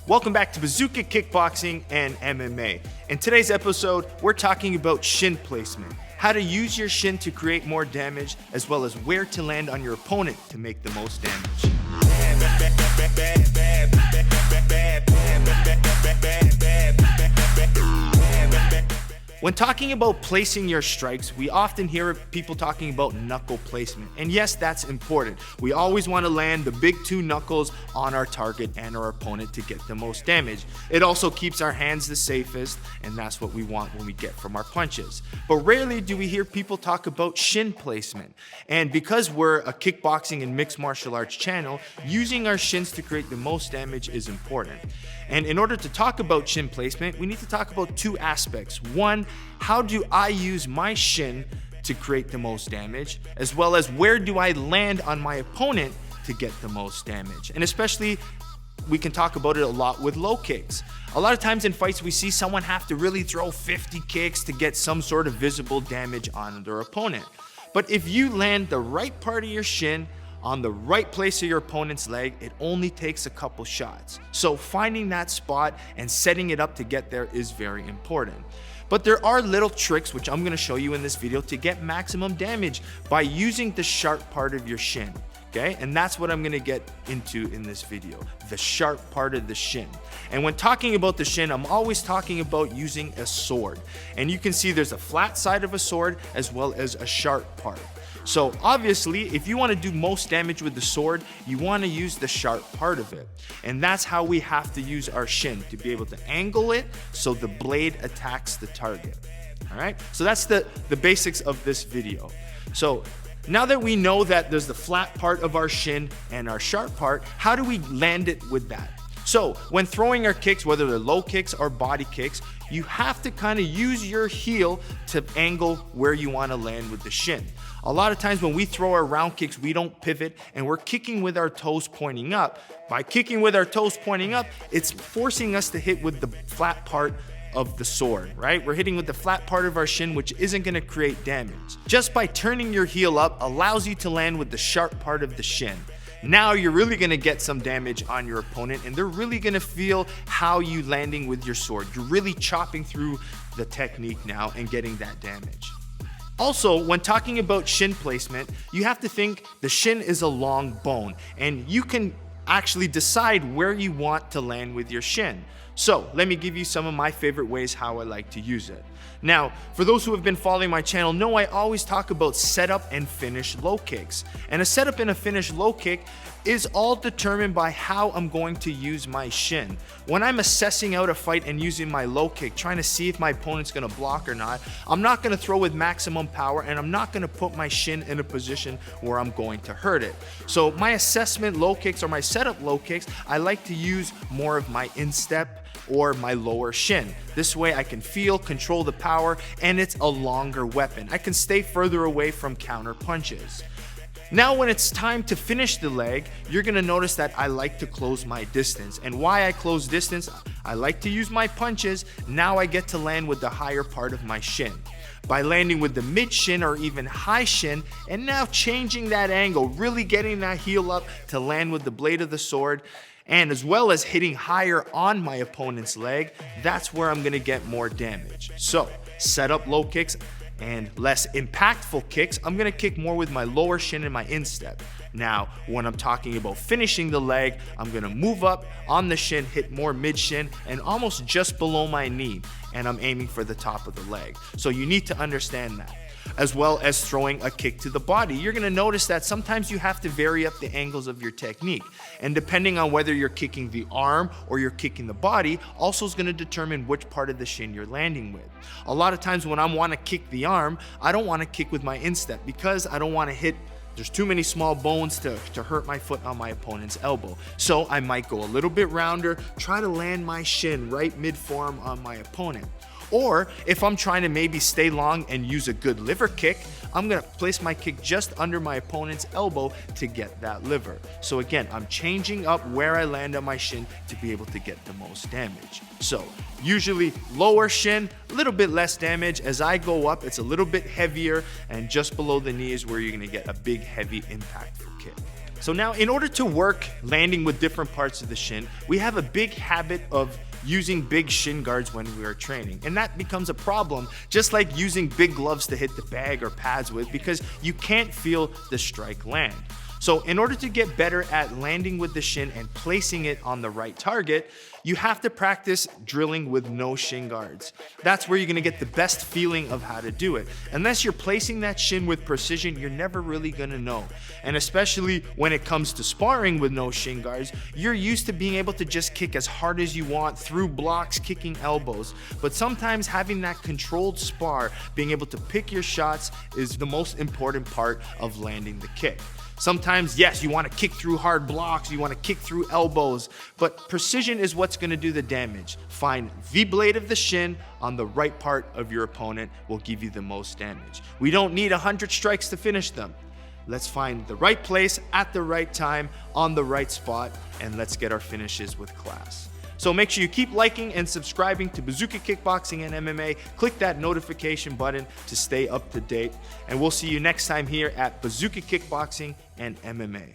Welcome back to Bazooka Kickboxing and MMA. In today's episode, we're talking about shin placement, how to use your shin to create more damage, as well as where to land on your opponent to make the most damage. When talking about placing your strikes, we often hear people talking about knuckle placement. And yes, that's important. We always want to land the big two knuckles on our target and our opponent to get the most damage. It also keeps our hands the safest, and that's what we want when we get from our punches. But rarely do we hear people talk about shin placement. And because we're a kickboxing and mixed martial arts channel, using our shins to create the most damage is important. And in order to talk about shin placement, we need to talk about two aspects. One, how do I use my shin to create the most damage, as well as where do I land on my opponent to get the most damage? And especially, we can talk about it a lot with low kicks. A lot of times in fights, we see someone have to really throw 50 kicks to get some sort of visible damage on their opponent. But if you land the right part of your shin on the right place of your opponent's leg, it only takes a couple shots. So finding that spot and setting it up to get there is very important. But there are little tricks, which I'm going to show you in this video, to get maximum damage by using the sharp part of your shin. Okay, and that's what I'm going to get into in this video, the sharp part of the shin. And when talking about the shin, I'm always talking about using a sword. And you can see there's a flat side of a sword as well as a sharp part. So obviously, if you want to do most damage with the sword, you want to use the sharp part of it. And that's how we have to use our shin, to be able to angle it so the blade attacks the target. All right, so that's the basics of this video. So now that we know that there's the flat part of our shin and our sharp part, how do we land it with that? So when throwing our kicks, whether they're low kicks or body kicks, you have to kind of use your heel to angle where you want to land with the shin. A lot of times when we throw our round kicks, we don't pivot and we're kicking with our toes pointing up. By kicking with our toes pointing up, it's forcing us to hit with the flat part of the sword, right? We're hitting with the flat part of our shin, which isn't going to create damage. Just by turning your heel up allows you to land with the sharp part of the shin. Now you're really going to get some damage on your opponent, and they're really going to feel how you landing with your sword. You're really chopping through the technique now and getting that damage. Also, when talking about shin placement, you have to think the shin is a long bone, and you can actually decide where you want to land with your shin. So let me give you some of my favorite ways how I like to use it. Now, for those who have been following my channel, know I always talk about setup and finish low kicks. And a setup and a finish low kick is all determined by how I'm going to use my shin. When I'm assessing out a fight and using my low kick, trying to see if my opponent's going to block or not, I'm not going to throw with maximum power, and I'm not going to put my shin in a position where I'm going to hurt it. So my assessment low kicks or my setup low kicks, I like to use more of my instep or my lower shin. This way I can feel, control the power, and it's a longer weapon. I can stay further away from counter punches. Now when it's time to finish the leg, you're going to notice that I like to close my distance. And why I close distance? I like to use my punches. Now I get to land with the higher part of my shin. By landing with the mid shin or even high shin, and now changing that angle, really getting that heel up to land with the blade of the sword, and as well as hitting higher on my opponent's leg, that's where I'm going to get more damage. So set up low kicks and less impactful kicks, I'm going to kick more with my lower shin and my instep. Now, when I'm talking about finishing the leg, I'm going to move up on the shin, hit more mid shin, and almost just below my knee, and I'm aiming for the top of the leg. So you need to understand that. As well as throwing a kick to the body, you're going to notice that sometimes you have to vary up the angles of your technique. And depending on whether you're kicking the arm or you're kicking the body, also is going to determine which part of the shin you're landing with. A lot of times when I want to kick the arm, I don't want to kick with my instep because I don't want to hit. There's too many small bones to hurt my foot on my opponent's elbow. So I might go a little bit rounder, try to land my shin right mid-forearm on my opponent. Or if I'm trying to maybe stay long and use a good liver kick, I'm going to place my kick just under my opponent's elbow to get that liver. So again, I'm changing up where I land on my shin to be able to get the most damage. So usually lower shin, a little bit less damage. As I go up, it's a little bit heavier, and just below the knee is where you're going to get a big, heavy, impactful kick. So now, in order to work landing with different parts of the shin, we have a big habit of using big shin guards when we are training. And that becomes a problem, just like using big gloves to hit the bag or pads with, because you can't feel the strike land. So in order to get better at landing with the shin and placing it on the right target, you have to practice drilling with no shin guards. That's where you're gonna get the best feeling of how to do it. Unless you're placing that shin with precision, you're never really gonna know. And especially when it comes to sparring with no shin guards, you're used to being able to just kick as hard as you want through blocks, kicking elbows. But sometimes having that controlled spar, being able to pick your shots, is the most important part of landing the kick. Sometimes, yes, you want to kick through hard blocks, you want to kick through elbows, but precision is what's going to do the damage. Find the blade of the shin on the right part of your opponent will give you the most damage. We don't need 100 strikes to finish them. Let's find the right place at the right time on the right spot, and let's get our finishes with class. So make sure you keep liking and subscribing to Bazooka Kickboxing and MMA. Click that notification button to stay up to date. And we'll see you next time here at Bazooka Kickboxing and MMA.